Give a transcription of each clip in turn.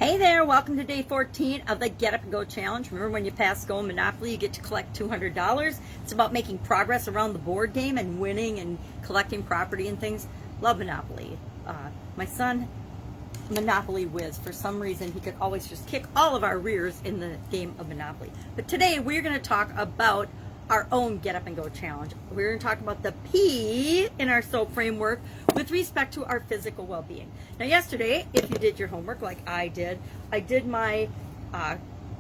Hey there, welcome to day 14 of the Get Up and Go Challenge. Remember, when you pass Go in Monopoly, you get to collect $200. It's about making progress around the board game and winning and collecting property and things. Love Monopoly. My son, Monopoly whiz. For some reason, he could always just kick all of our rears in the game of Monopoly. But today, we're going to talk about our own Get Up and Go Challenge. We're going to talk about the P in our SOAP framework with respect to our physical well-being. Now, yesterday, if you did your homework like I did my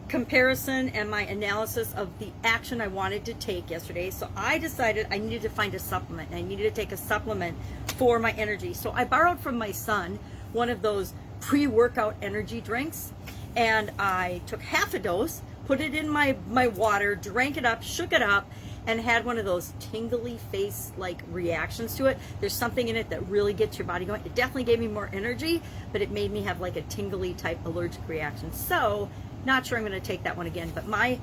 comparison and my analysis of the action I wanted to take yesterday. So I decided I needed to find a supplement. I needed to take a supplement for my energy. So I borrowed from my son one of those pre-workout energy drinks, and I took half a dose, put it in my water, drank it up, shook it up, and had one of those tingly face-like reactions to it. There's something in it that really gets your body going. It definitely gave me more energy, but it made me have like a tingly type allergic reaction. So, not sure I'm going to take that one again, but my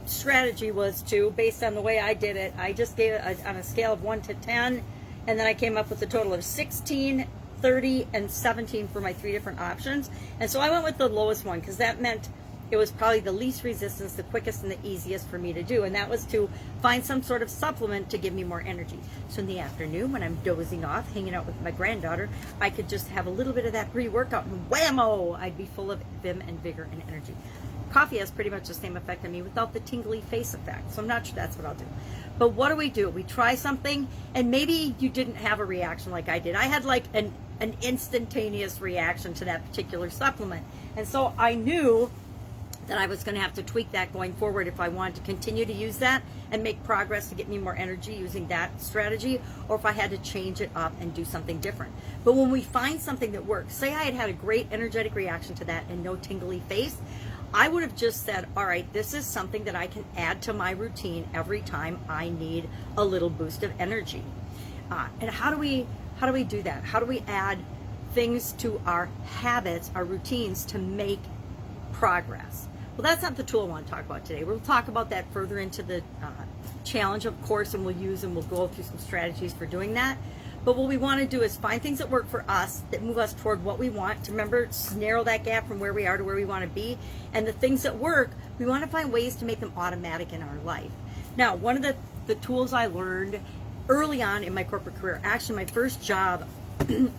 strategy was to, based on the way I did it, I just gave it on a scale of 1 to 10, and then I came up with a total of 16, 30, and 17 for my 3 different options. And so I went with the lowest one because that meant it was probably the least resistance, the quickest and the easiest for me to do, and that was to find some sort of supplement to give me more energy. So in the afternoon, when I'm dozing off, hanging out with my granddaughter, I could just have a little bit of that pre-workout, and whammo, I'd be full of vim and vigor and energy. Coffee has pretty much the same effect on me without the tingly face effect, so I'm not sure that's what I'll do. But what do? We try something, and maybe you didn't have a reaction like I did. I had like an instantaneous reaction to that particular supplement, and so I knew that I was going to have to tweak that going forward if I wanted to continue to use that and make progress to get me more energy using that strategy, or if I had to change it up and do something different. But when we find something that works, say I had a great energetic reaction to that and no tingly face, I would have just said, all right, this is something that I can add to my routine every time I need a little boost of energy. And how do we do that? How do we add things to our habits, our routines, to make progress? Well, that's not the tool I want to talk about today. We'll talk about that further into the challenge, of course, and we'll go through some strategies for doing that. But what we want to do is find things that work for us, that move us toward what we want, to remember, narrow that gap from where we are to where we want to be. And the things that work, we want to find ways to make them automatic in our life. Now, one of the tools I learned early on in my corporate career, actually my first job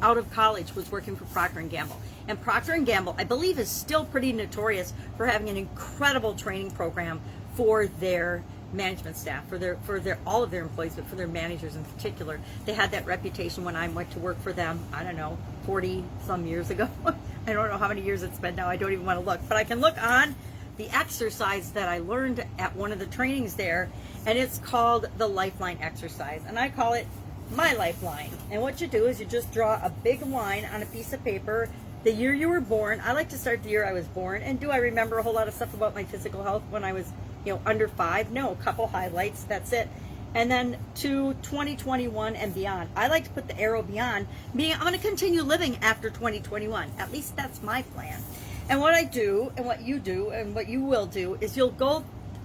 out of college, was working for Procter & Gamble. And Procter & Gamble, I believe, is still pretty notorious for having an incredible training program for their management staff, for all of their employees, but for their managers in particular. They had that reputation when I went to work for them, I don't know, 40 some years ago. I don't know how many years it's been now. I don't even want to look, but I can look on the exercise that I learned at one of the trainings there, and it's called the Lifeline exercise, and I call it my lifeline. And what you do is you just draw a big line on a piece of paper, the year you were born. I like to start the year I was born. And do I remember a whole lot of stuff about my physical health when I was, under 5? No, a couple highlights, that's it. And then to 2021 and beyond. I like to put the arrow beyond, meaning I'm going to continue living after 2021. At least that's my plan. And what I do, and what you do, and what you will do, is you'll go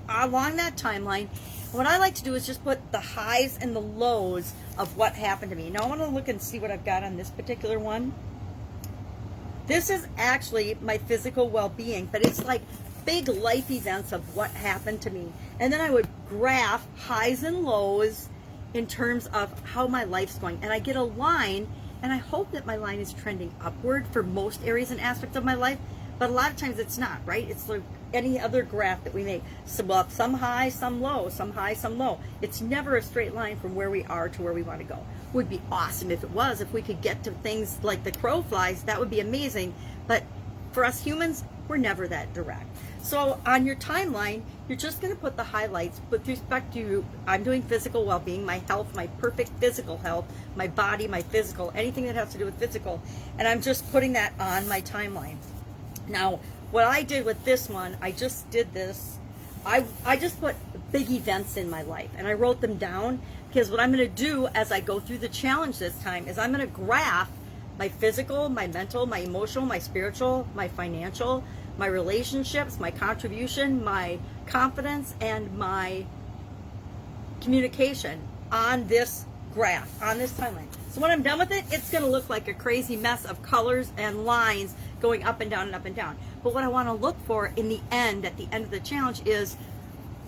along that timeline. What I like to do is just put the highs and the lows of what happened to me. Now I want to look and see what I've got on this particular one. This is actually my physical well-being, but it's like big life events of what happened to me. And then I would graph highs and lows in terms of how my life's going. And I get a line, and I hope that my line is trending upward for most areas and aspects of my life. But a lot of times it's not, right? It's like any other graph that we make. Some high, some low, some high, some low. It's never a straight line from where we are to where we want to go. Would be awesome if it was. If we could get to things like the crow flies, that would be amazing. But for us humans, we're never that direct. So on your timeline, you're just going to put the highlights with respect to, I'm doing physical well-being, my health, my perfect physical health, my body, my physical, anything that has to do with physical. And I'm just putting that on my timeline. Now, what I did with this one, I just did this. I just put big events in my life, and I wrote them down, because what I'm going to do as I go through the challenge this time is I'm going to graph my physical, my mental, my emotional, my spiritual, my financial, my relationships, my contribution, my confidence, and my communication on this graph, on this timeline. So when I'm done with it, it's going to look like a crazy mess of colors and lines going up and down and up and down. But what I want to look for in the end, at the end of the challenge, is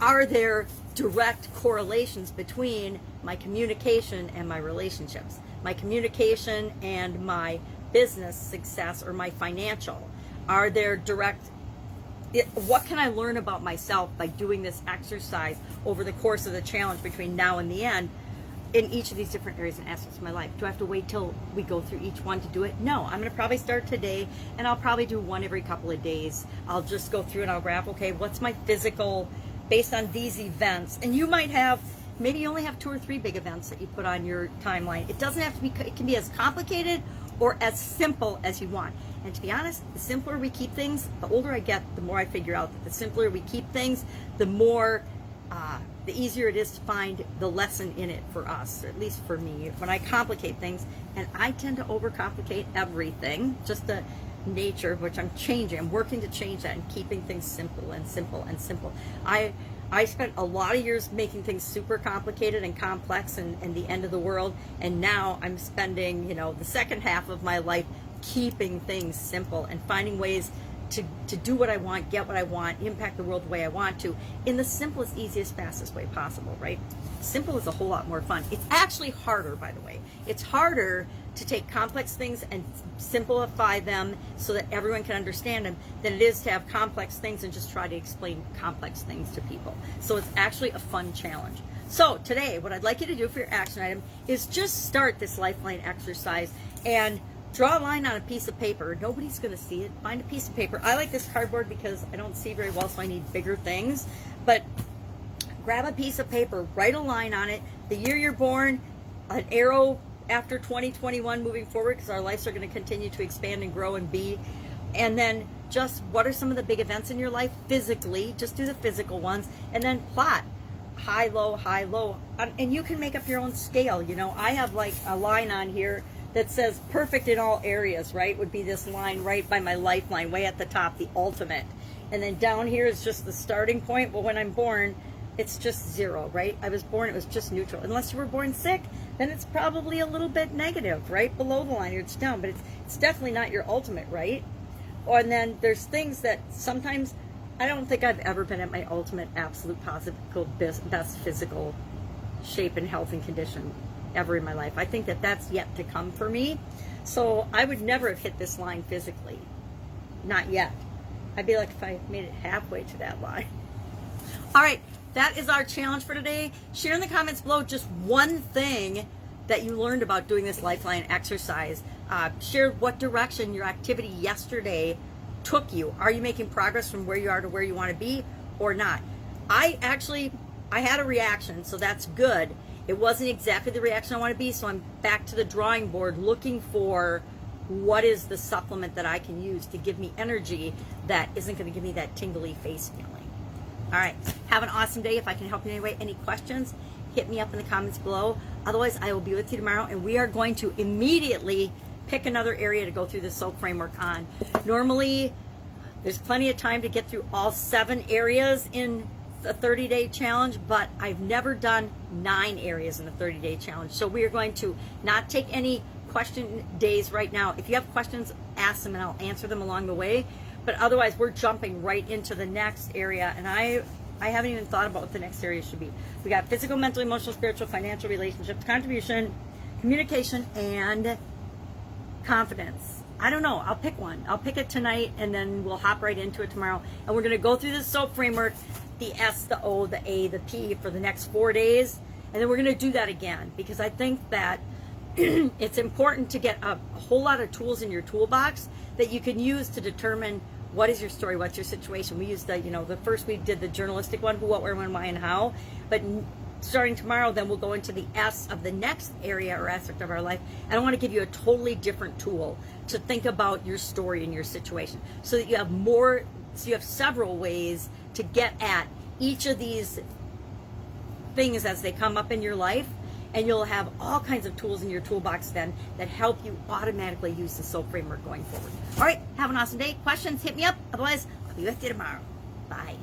are there direct correlations between my communication and my relationships, my communication and my business success or my financial? Are there direct, what can I learn about myself by doing this exercise over the course of the challenge between now and the end in each of these different areas and aspects of my life? Do I have to wait till we go through each one to do it? No, I'm going to probably start today, and I'll probably do one every couple of days. I'll just go through and I'll graph, okay, what's my physical based on these events? And you might have, maybe you only have 2 or 3 big events that you put on your timeline. It doesn't have to be, it can be as complicated or as simple as you want. And to be honest, the simpler we keep things, the older I get, the more I figure out that the simpler we keep things, the more, the easier it is to find the lesson in it for us, or at least for me. When I complicate things, and I tend to overcomplicate everything, just the nature of which I'm changing. I'm working to change that and keeping things simple and simple and simple. I spent a lot of years making things super complicated and complex and the end of the world, and now I'm spending, the second half of my life keeping things simple and finding ways to do what I want, get what I want, impact the world the way I want to, in the simplest, easiest, fastest way possible, right? Simple is a whole lot more fun. It's actually harder, by the way. It's harder to take complex things and simplify them so that everyone can understand them than it is to have complex things and just try to explain complex things to people. So it's actually a fun challenge. So today, what I'd like you to do for your action item is just start this lifeline exercise and draw a line on a piece of paper. Nobody's going to see it. Find a piece of paper. I like this cardboard because I don't see very well, so I need bigger things. But grab a piece of paper, write a line on it, the year you're born, an arrow after 2021 moving forward, because our lives are going to continue to expand and grow and be. And then just what are some of the big events in your life physically? Just do the physical ones, and then plot high, low, high, low. And you can make up your own scale. I have like a line on here that says perfect in all areas, right? Would be this line right by my lifeline, way at the top, the ultimate. And then down here is just the starting point. Well, when I'm born, it's just 0, right? I was born, it was just neutral. Unless you were born sick, then it's probably a little bit negative, right? Below the line, it's down, but it's definitely not your ultimate, right? And then there's things that sometimes, I don't think I've ever been at my ultimate, absolute, positive, best physical shape and health and condition ever in my life. I think that that's yet to come for me. So I would never have hit this line physically. Not yet. I'd be like if I made it halfway to that line. All right, that is our challenge for today. Share in the comments below just one thing that you learned about doing this lifeline exercise. Share what direction your activity yesterday took you. Are you making progress from where you are to where you want to be or not? I had a reaction, so that's good. It wasn't exactly the reaction I want to be, so I'm back to the drawing board looking for what is the supplement that I can use to give me energy that isn't going to give me that tingly face feeling. All right, have an awesome day. If I can help you in any way, any questions, hit me up in the comments below. Otherwise, I will be with you tomorrow, and we are going to immediately pick another area to go through the SOAP framework on. Normally, there's plenty of time to get through all 7 areas in a 30-day challenge, but I've never done 9 areas in a 30-day challenge. So we are going to not take any question days right now. If you have questions, ask them and I'll answer them along the way. But otherwise, we're jumping right into the next area, and I haven't even thought about what the next area should be. We got physical, mental, emotional, spiritual, financial, relationships, contribution, communication, and confidence. I don't know. I'll pick one. I'll pick it tonight, and then we'll hop right into it tomorrow. And we're going to go through the SOAP framework, the S, the O, the A, the P for the next 4 days. And then we're going to do that again, because I think that it's important to get a whole lot of tools in your toolbox that you can use to determine what is your story, what's your situation. We used the first we did the journalistic one, who, what, where, when, why, and how. But starting tomorrow, then we'll go into the S of the next area or aspect of our life. And I want to give you a totally different tool to think about your story and your situation, so that you have more, so you have several ways to get at each of these things as they come up in your life. And you'll have all kinds of tools in your toolbox then that help you automatically use the SOAP framework going forward. All right, have an awesome day. Questions, hit me up. Otherwise, I'll be with you tomorrow. Bye.